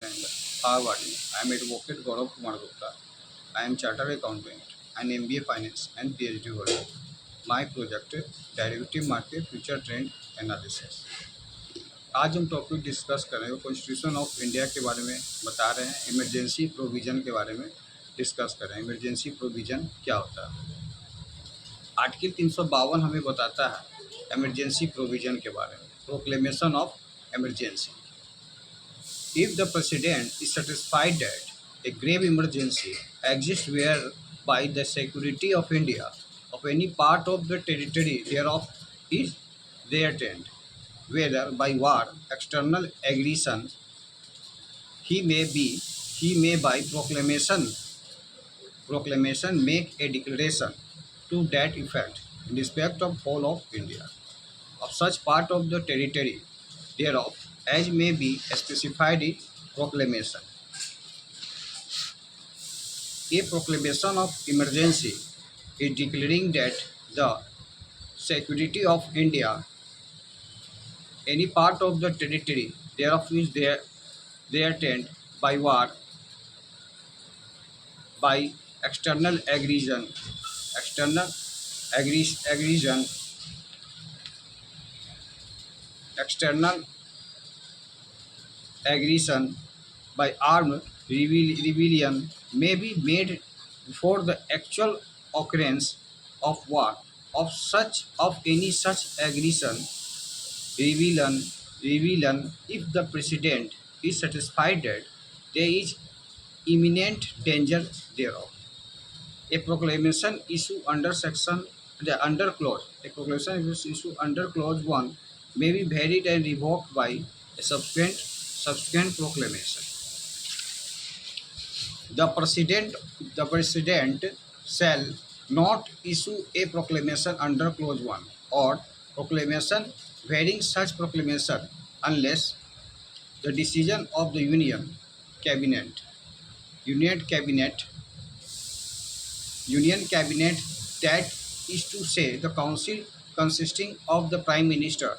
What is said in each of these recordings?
And how are you? I am Advocate Gaurav Kumar Gupta. I am Chartered Accountant and MBA Finance and PhD holder. My project Derivative Market Future Trend Analysis. आज हम topic discuss करेंगे constitution of India के बारे में बता रहे हैं emergency provision के बारे में डिस्कस करें इमरजेंसी प्रोविज़न क्या होता है। आर्टिकल 352 हमें बताता है इमरजेंसी प्रोविज़न के बारे में proclamation of emergency. If the President is satisfied that a grave emergency exists whereby the security of India, of any part of the territory thereof, is threatened, whether by war, external aggression, he may by proclamation make a declaration to that effect in respect of whole of India, of such part of the territory thereof as may be specified in proclamation. A proclamation of emergency is declaring that the security of India, any part of the territory thereof is threatened by war, by external aggression, external aggression by armed rebellion may be made before the actual occurrence of war of any such aggression rebellion if the president is satisfied that there is imminent danger thereof. A proclamation issue under section the under clause a proclamation is issue under clause 1 may be varied and revoked by a subsequent proclamation. The president shall not issue a proclamation under clause 1 or proclamation varying such proclamation unless the decision of the cabinet union cabinet union cabinet, that is to say the council consisting of the prime minister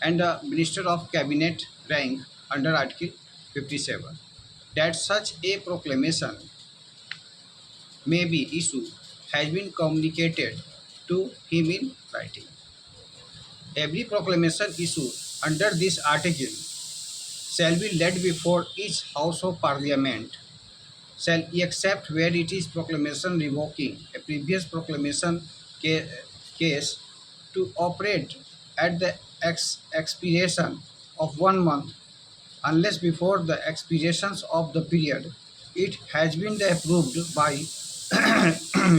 and the minister of cabinet rank under article 57, that such a proclamation may be issued has been communicated to him in writing. Every proclamation issued under this article shall be laid before each house of parliament, shall except where it is proclamation revoking a previous proclamation case to operate at the expiration of 1 month, unless before the expirations of the period it has been approved by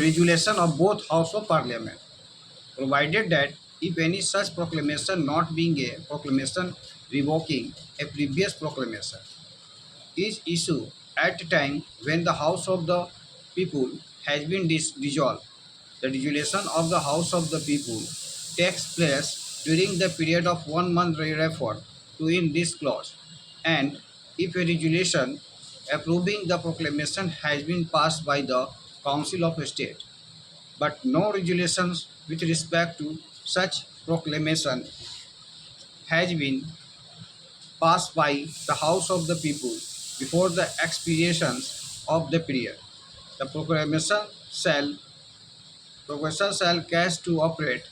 resolution of both House of Parliament, provided that if any such proclamation not being a proclamation revoking a previous proclamation is issued at a time when the House of the People has been dissolved, the resolution of the House of the People takes place during the period of 1 month referred to in this clause, and if a resolution approving the proclamation has been passed by the Council of State, but no resolutions with respect to such proclamation has been passed by the House of the People before the expirations of the period. The proclamation shall cease to operate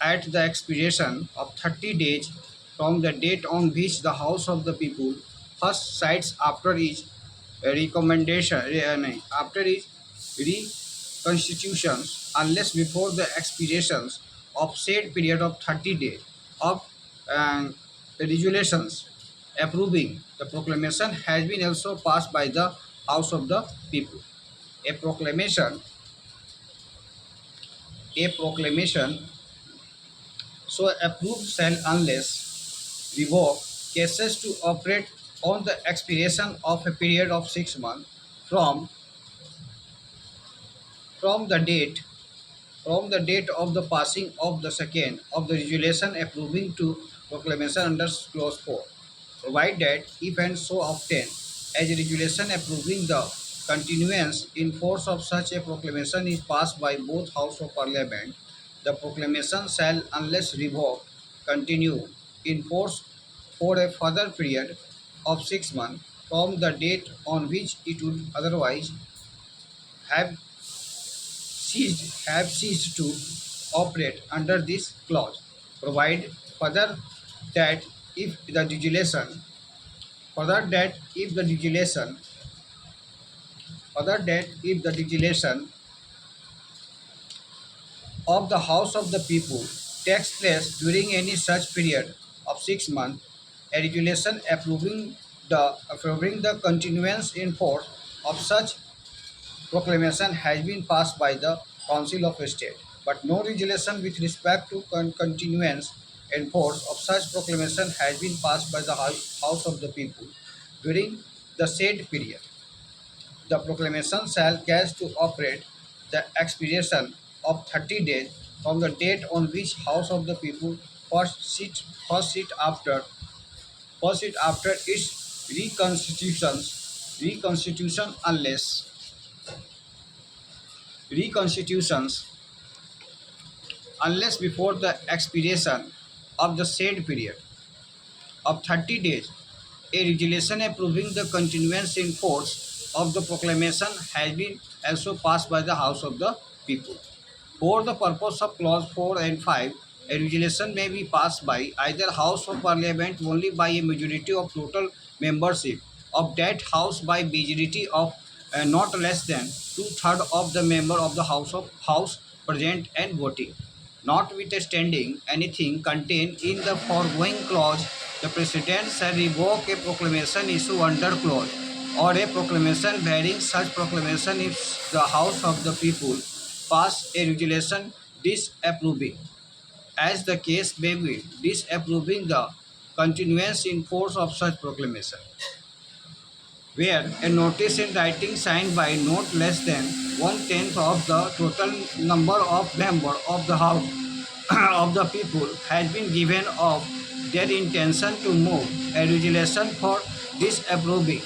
at the expiration of 30 days from the date on which the House of the People first cites after its after its reconstitution, unless before the expirations of said period of 30 days of resolutions approving the proclamation has been also passed by the House of the People. A proclamation so approved shall unless revoke cases to operate on the expiration of a period of 6 months from from the date of the passing of the second of the resolution approving to proclamation under clause 4, provide that if and so often as a resolution approving the continuance in force of such a proclamation is passed by both House of Parliament, the proclamation shall, unless revoked, continue in force for a further period of 6 months, from the date on which it would otherwise have ceased to operate under this clause. Provide further that if the legislation further that if the legislation further that if the legislation of the House of the People takes place during any such period of 6 months, a regulation approving the continuance in force of such proclamation has been passed by the Council of State, but no regulation with respect to continuance and force of such proclamation has been passed by the House of the People during the said period. The proclamation shall catch to operate the expiration of 30 days from the date on which House of the People first sit after its reconstitution reconstitutions unless before the expiration of the said period of 30 days. A resolution approving the continuance in force of the proclamation has been also passed by the House of the People. For the purpose of clause 4 and 5, a resolution may be passed by either House of Parliament only by a majority of total membership of that House by majority of not less than two-thirds of the member of the House present and voting. Notwithstanding anything contained in the foregoing clause, the President shall revoke a proclamation issued under clause or a proclamation bearing such proclamation if the House of the People pass a resolution disapproving, as the case may be, disapproving the continuance in force of such proclamation, where a notice in writing signed by not less than one-tenth of the total number of members of the House of the People has been given of their intention to move a resolution for disapproving,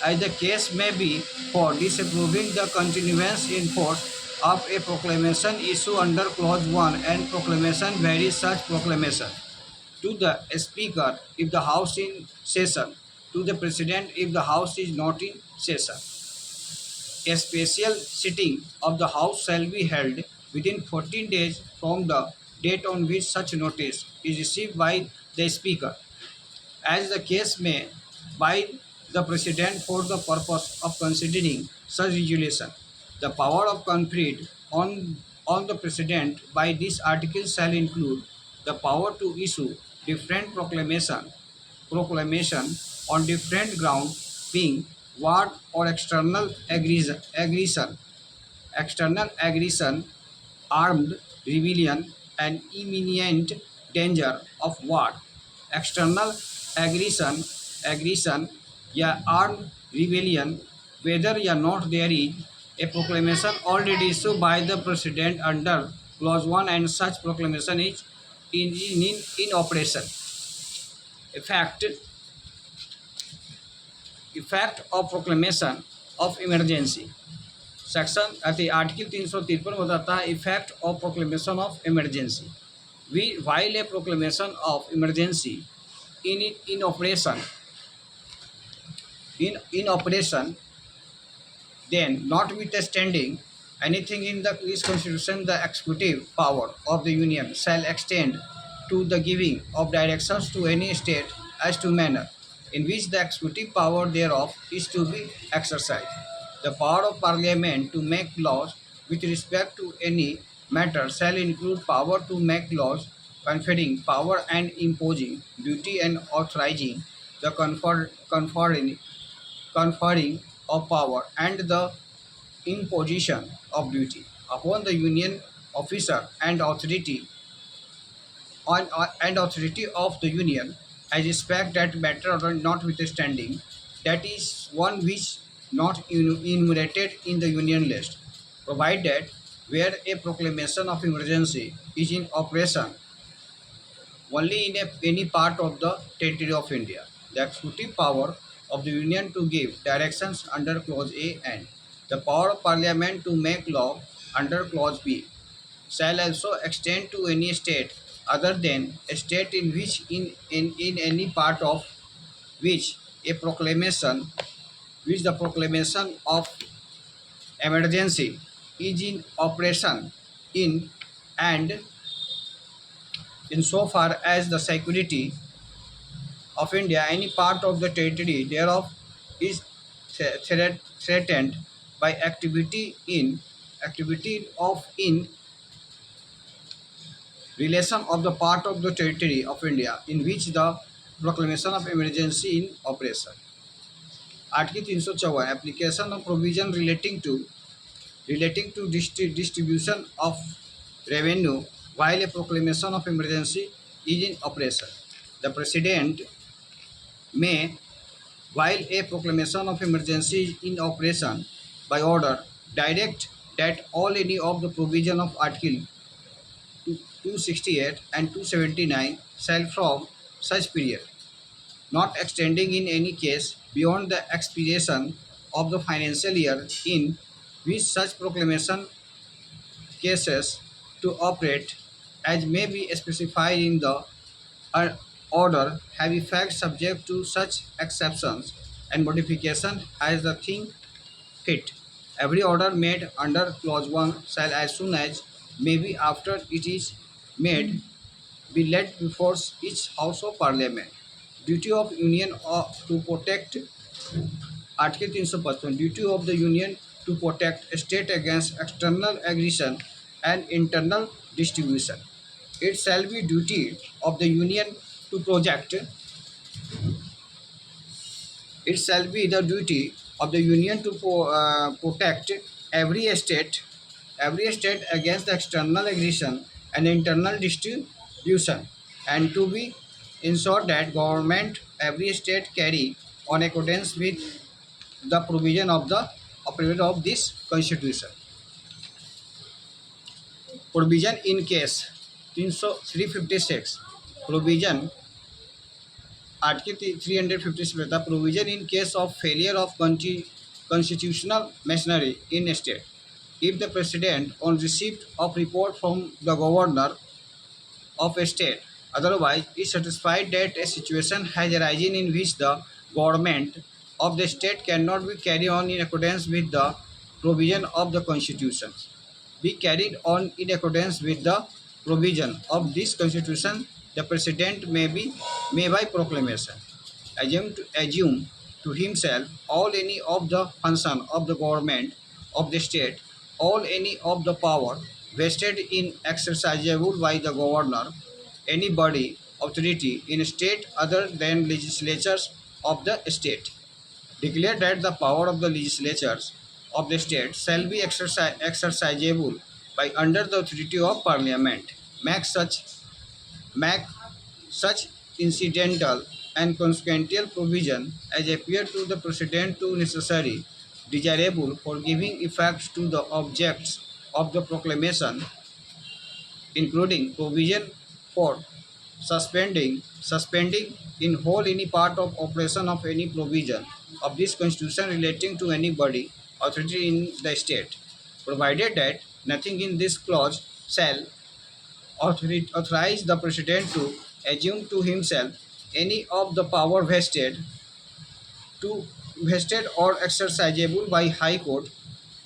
as the case may be, for disapproving the continuance in force of a proclamation issued under clause 1 and proclamation varies such proclamation to the Speaker if the House in session, to the President if the House is not in session. A special sitting of the House shall be held within 14 days from the date on which such notice is received by the Speaker, as the case may, by the President for the purpose of considering such resolution. The power of conferred on the President by this article shall include the power to issue different proclamation on different grounds, being war or external aggression, armed rebellion, and imminent danger of war. External aggression, या armed rebellion, whether or not there is a proclamation already issued by the President under Clause 1 and such proclamation is in operation. Effect of proclamation of emergency. Section अति article 353 बताता है effect of proclamation of emergency. वी while a proclamation of emergency in operation in operation, then notwithstanding anything in this constitution, the executive power of the union shall extend to the giving of directions to any state as to manner in which the executive power thereof is to be exercised. The power of parliament to make laws with respect to any matter shall include power to make laws, conferring power and imposing duty and authorizing the conferring of power and the imposition of duty upon the union officer and authority of the union as respect that matter or notwithstanding, that is one which not enumerated in the union list, provided where a proclamation of emergency is in operation only in any part of the territory of India. The executive power of the Union to give directions under Clause A and the power of Parliament to make law under Clause B shall also extend to any state other than a state in which in any part of which a proclamation which the proclamation of emergency is in operation in and insofar as the security of India, any part of the territory thereof is threatened by activity of in relation of the part of the territory of India in which the proclamation of emergency in operation. Article 354 application of provision relating to distribution of revenue while a proclamation of emergency is in operation. The President may, while a proclamation of emergency is in operation, by order, direct that all any of the provision of Article 268 and 279 shall from such period, not extending in any case beyond the expiration of the financial year in which such proclamation cases to operate, as may be specified in the order, have effect subject to such exceptions and modification as the thing fit. Every order made under clause 1 shall, as soon as may be after it is made, be laid before each house of parliament. Duty of union to protect Article 355 duty of the union to protect a state against external aggression and internal distribution. It shall be duty of the union to project it shall be the duty of the union to protect every state against the external aggression and internal distribution, and to be ensure that government every state carry on accordance with the provision of this constitution. Provision in case 356 provision Article 356 the provision in case of failure of constitutional machinery in a state. If the President, on receipt of report from the Governor of a state, otherwise is satisfied that a situation has arisen in which the government of the state cannot be carried on in accordance with the provision of the Constitution, be carried on in accordance with the provision of this Constitution, the President may by proclamation assume to himself all any of the function of the government of the state, all any of the power vested in exercisable by the governor, any body, authority in a state other than legislatures of the state. Declare that the power of the legislatures of the state shall be exercisable by under the authority of parliament. Make such make such incidental and consequential provision as appear to the President to necessary, desirable for giving effect to the objects of the proclamation, including provision for suspending in whole any part of operation of any provision of this constitution relating to any body authority in the state, provided that nothing in this clause shall authorize the President to assume to himself any of the power vested or exercisable by High Court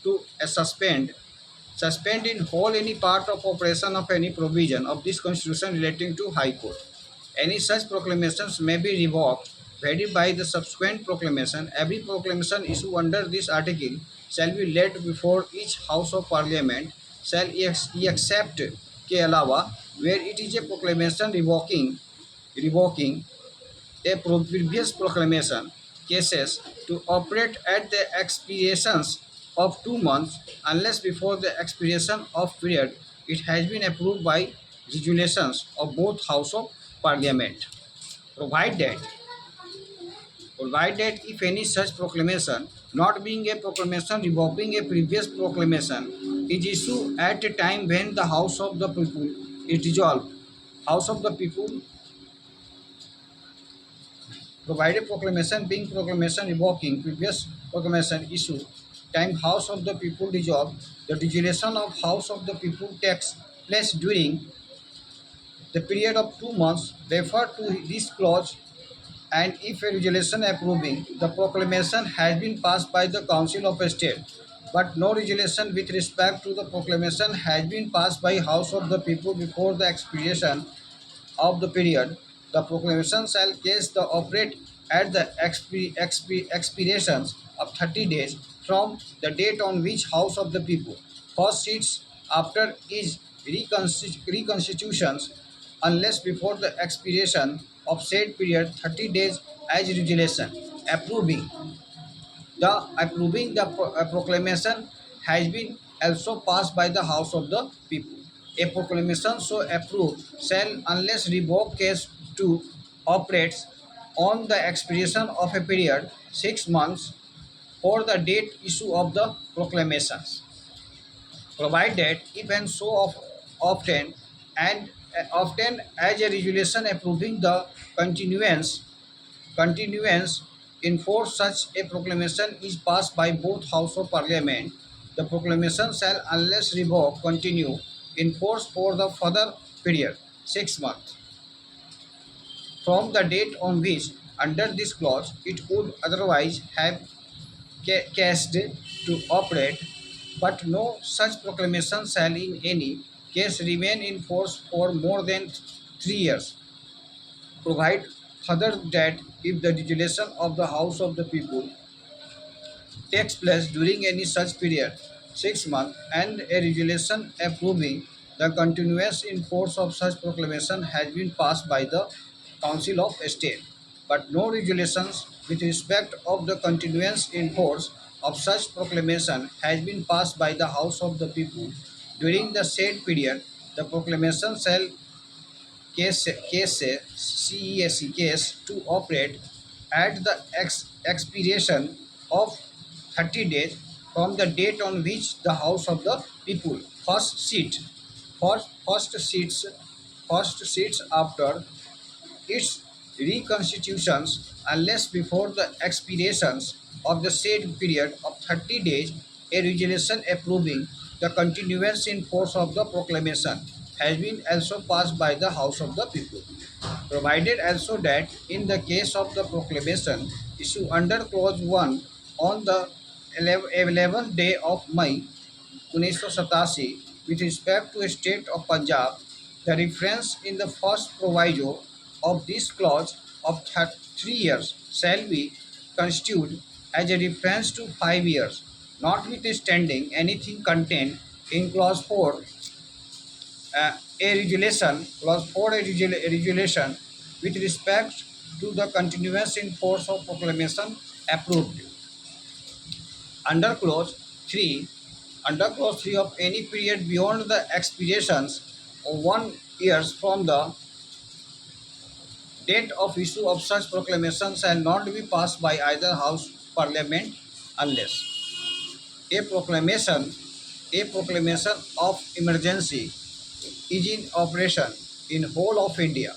to suspend in whole any part of operation of any provision of this Constitution relating to High Court. Any such proclamations may be revoked, varied by the subsequent proclamation. Every proclamation issued under this article shall be laid before each House of Parliament shall he accept के अलावा where it is a proclamation revoking a previous proclamation cases to operate at the expirations of 2 months unless before the expiration of period it has been approved by resolutions of both House of Parliament. Provide that if any such proclamation, not being a proclamation revoking a previous proclamation, is issued at a time when the House of the People is dissolved, House of the People provided proclamation being proclamation revoking previous proclamation issued, time House of the People dissolved, the dissolution of House of the People takes place during the period of 2 months. Refer to this clause and if a resolution approving the proclamation has been passed by the Council of State, but no resolution with respect to the proclamation has been passed by House of the People before the expiration of the period, the proclamation shall case the operate at the expirations of 30 days from the date on which House of the People first sits after is reconstitutions, unless before the expiration of said period 30 days as regulation approving the proclamation has been also passed by the House of the People. A proclamation so approved shall, unless revoked, case to operates on the expiration of a period 6 months for the date issue of the proclamations, provided if and so of often and often as a regulation approving the continuance in force such a proclamation is passed by both House of Parliament, the proclamation shall, unless revoked, continue in force for the further period, 6 months, from the date on which, under this clause, it would otherwise have cast to operate, but no such proclamation shall in any case remain in force for more than 3 years. Provide further that if the regulation of the House of the People takes place during any such period, 6 months, and a regulation approving the continuance in force of such proclamation has been passed by the Council of State, but no regulations with respect of the continuance in force of such proclamation has been passed by the House of the People during the said period, the proclamation shall case to operate at the expiration of 30 days from the date on which the House of the People first seats first sits after its reconstitutions, unless before the expirations of the said period of 30 days a resolution approving the continuance in force of the proclamation has been also passed by the House of the People. Provided also that in the case of the proclamation issued under clause 1 on the 11th day of May 1987 with respect to a state of Punjab, the reference in the first proviso of this clause of 3 years shall be construed as a reference to 5 years, notwithstanding anything contained in clause 4 a regulation, clause 4 a regulation with respect to the continuance in force of proclamation approved. Under clause 3, under clause 3 of any period beyond the expirations of 1 years from the date of issue of such proclamation shall not be passed by either House Parliament unless a proclamation a proclamation of emergency is in operation in whole of India,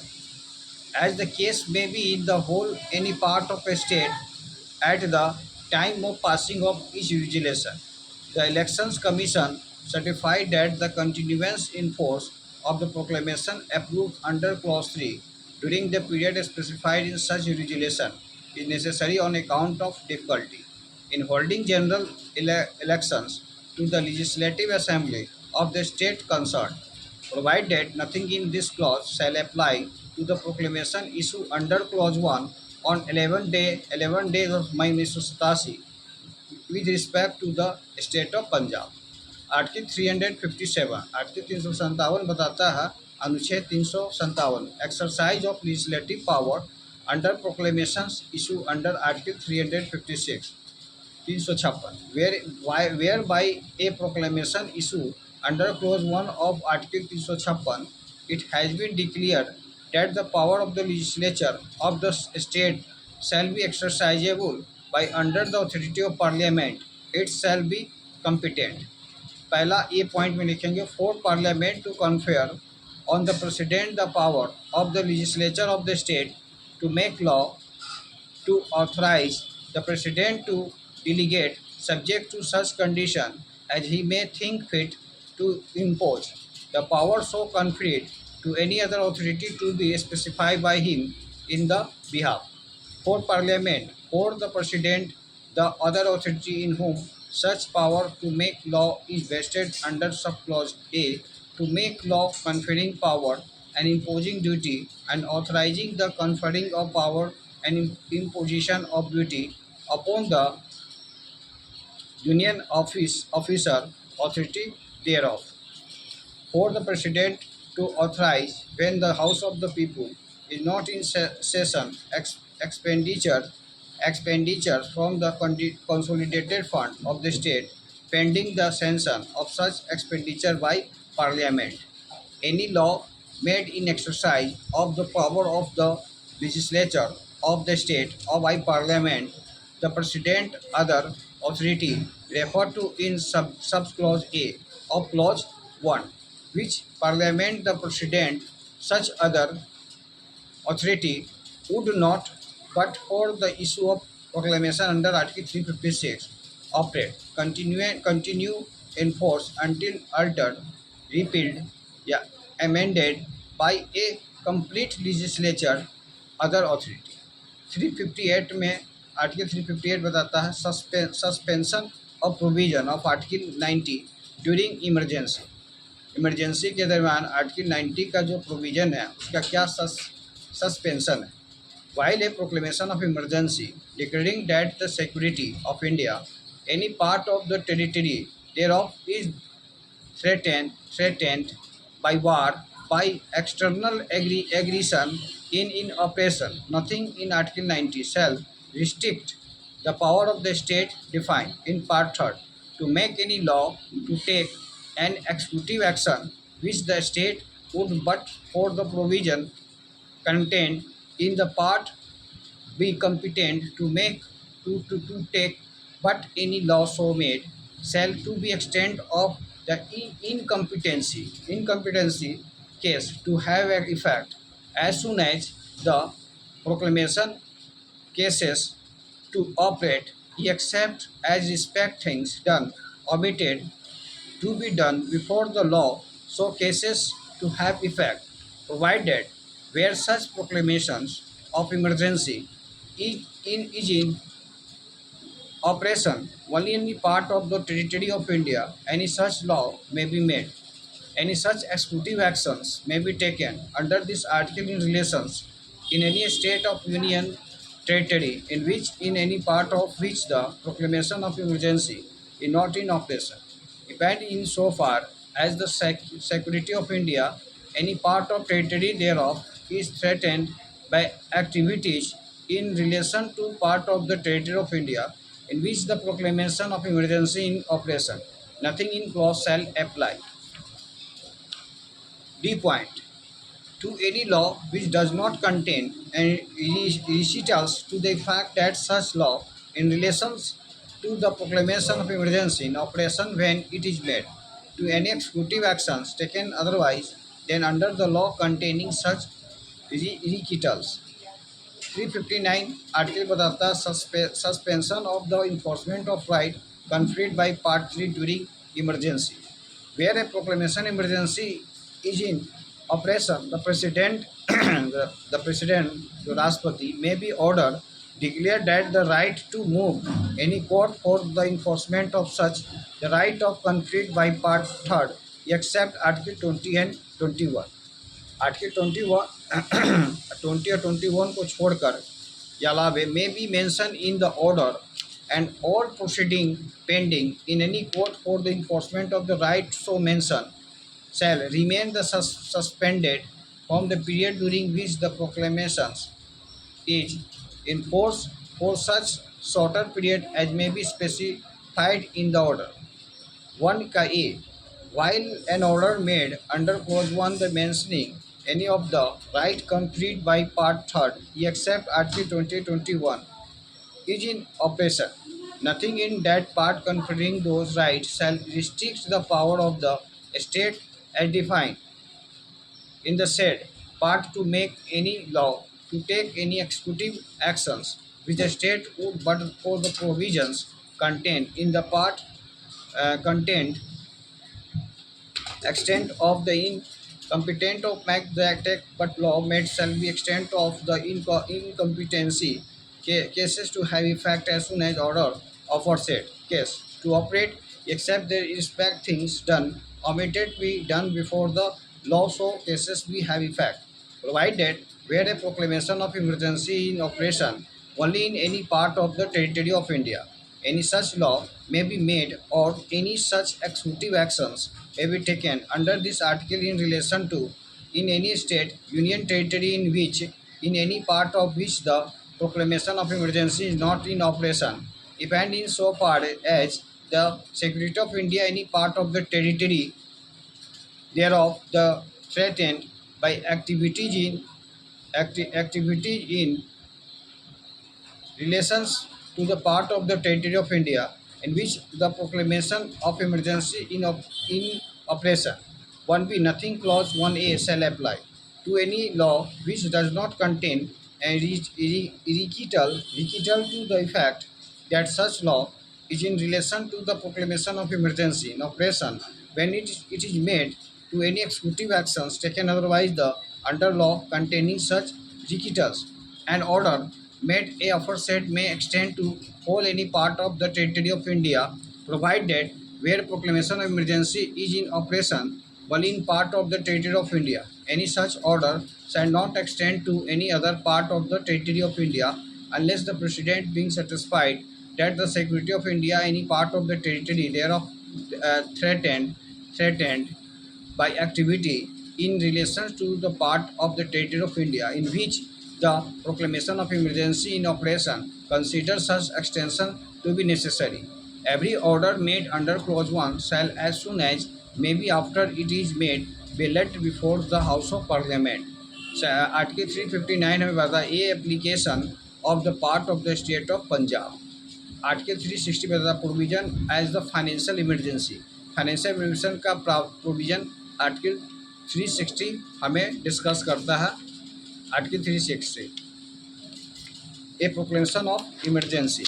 as the case may be in the whole any part of a state at the time of passing of each legislation. The Elections Commission certified that the continuance in force of the proclamation approved under clause 3 during the period specified in such legislation is necessary on account of difficulty in holding general elections to the Legislative Assembly of the state concerned, provided nothing in this clause shall apply to the proclamation issued under clause 1 on 11 days of May 1987 with respect to the state of Punjab. Article 357 article 357 बताता है अनुच्छेद 357 exercise of legislative power under proclamations issue under article 356 356 whereby a proclamation issue under clause 1 of article 356 it has been declared that the power of the legislature of the state shall be exercisable by under the authority of parliament, it shall be competent. पहला ए point में लिखेंगे for parliament to confer on the president the power of the legislature of the state to make law, to authorize the President to delegate, subject to such condition as he may think fit, to impose the power so conferred to any other authority to be specified by him in the behalf. For Parliament, for the President, the other authority in whom such power to make law is vested under subclause A, to make law conferring power and imposing duty and authorizing the conferring of power and imposition of duty upon the Union officer authority thereof. For the President to authorize when the House of the People is not in session expenditure from the consolidated fund of the state pending the sanction of such expenditure by Parliament. Any law made in exercise of the power of the legislature of the state or by Parliament, the President other authority referred to in subclause A of clause 1, which Parliament the President such other authority would not, but for the issue of proclamation under Article 356, operate, continue in force until altered, repealed, yeah, amended by a complete legislature other authority. 358 में article 358 बताता है suspension of provision of article 90 during emergency. Emergency के दरमियान article 90 का जो provision है उसका क्या सस्पेंशन है। While a proclamation of emergency declaring that the security of India any part of the territory thereof is threatened by war, by external aggression in operation. Nothing in Article 90 shall restrict the power of the state defined in Part 3 to make any law to take an executive action which the state would but for the provision contained in the part be competent to make to take but any law so made shall to be extent of the incompetency case to have an effect as soon as the proclamation cases to operate except as respect things done omitted to be done before the law so cases to have effect, provided where such proclamations of emergency is in operation only in the part of the territory of India, any such law may be made. Any such exclusive actions may be taken under this article in relations in any state of union territory in any part of which the proclamation of emergency is not in operation. Depend in so far as the security of India, any part of territory thereof is threatened by activities in relation to part of the territory of India in which the proclamation of emergency in operation. Nothing in clause shall apply. D point. To any law which does not contain any recitals to the fact that such law in relations to the proclamation of emergency in operation when it is made, to any executive actions taken otherwise than under the law containing such recitals. 359 article बताता है suspension of the enforcement of right conferred by part 3 during emergency where a proclamation emergency is in operation, the president, the president, the Rashtrapati, may be ordered declare that the right to move any court for the enforcement of such the right of conferred by part third, except Article 20 and 21. Article 21 20 और 21 को छोड़कर के अलावे may be mention in the order and all proceeding pending in any court for the enforcement of the right so mention shall remain the suspended from the period during which the proclamations is in force for such shorter period as may be specified in the order. 1 का A. While an order made under clause 1 the mentioning any of the right conferred by part 3rd except Article 2021 is in operation, nothing in that part conferring those rights shall restrict the power of the state as defined in the said part to make any law to take any executive actions which the state would but for the provisions contained in the part contained extent of the incompetent of make the act but law made shall be extent of the incompetency cases to have effect as soon as order aforesaid case to operate except there respect things done omitted be done before the law so cases we have effect provided where a proclamation of emergency in operation only in any part of the territory of India. Any such law may be made or any such executive actions may be taken under this article in relation to in any state, union territory in which in any part of which the proclamation of emergency is not in operation, if and in so far as the Secretary of India any part of the territory thereof the threatened by activity in relations to the part of the territory of India in which the proclamation of emergency in operation. 1b. Nothing clause 1a shall apply to any law which does not contain a recital to the effect that such law is in relation to the proclamation of emergency in operation when it is made to any executive actions taken otherwise the under law containing such recitals. An order made a aforesaid may extend to whole any part of the territory of India, provided where proclamation of emergency is in operation while in part of the territory of India. Any such order shall not extend to any other part of the territory of India unless the President being satisfied that the Secretary of India any part of the territory thereof threatened by activity in relation to the part of the territory of India in which the proclamation of emergency in operation considers such extension to be necessary. Every order made under clause 1 shall as soon as may be after it is made be laid before the House of Parliament. So, Article 359 में बता ये application of the part of the state of Punjab. Article 360 में बताता provision as the financial emergency financial emergency का provision article 360 हमें discuss करता है article 360 a proclamation of emergency.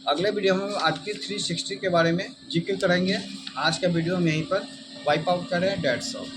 अगले वीडियो में हम आर्टिकल 360 के बारे में जिक्र करेंगे। आज का वीडियो हम यहीं पर वाइप आउट करें। That's all.